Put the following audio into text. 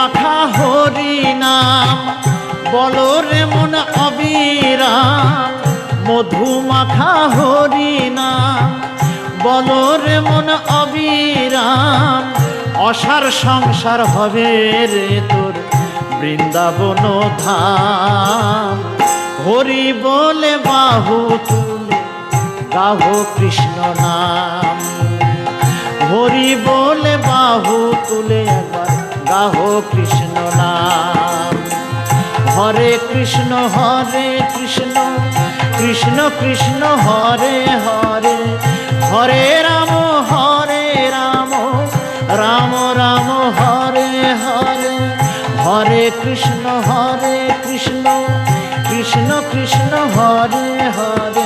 মাখা হরি নাম বলো রে মন অবিরাম, মধু মাখা হরি নাম বলো রে মন অবিরাম, অসার সংসার হবে রে তোর বৃন্দাবন ধাম। হরি বলে বাহু তুলে গাহো কৃষ্ণ নাম, হরি বলে বাহু তুলে একবার গাহো কৃষ্ণ নাম। হরে কৃষ্ণ কৃষ্ণ কৃষ্ণ হরে হরে, হরে রাম রাম রাম হরে হরে, হরে কৃষ্ণ কৃষ্ণ কৃষ্ণ হরে হরে।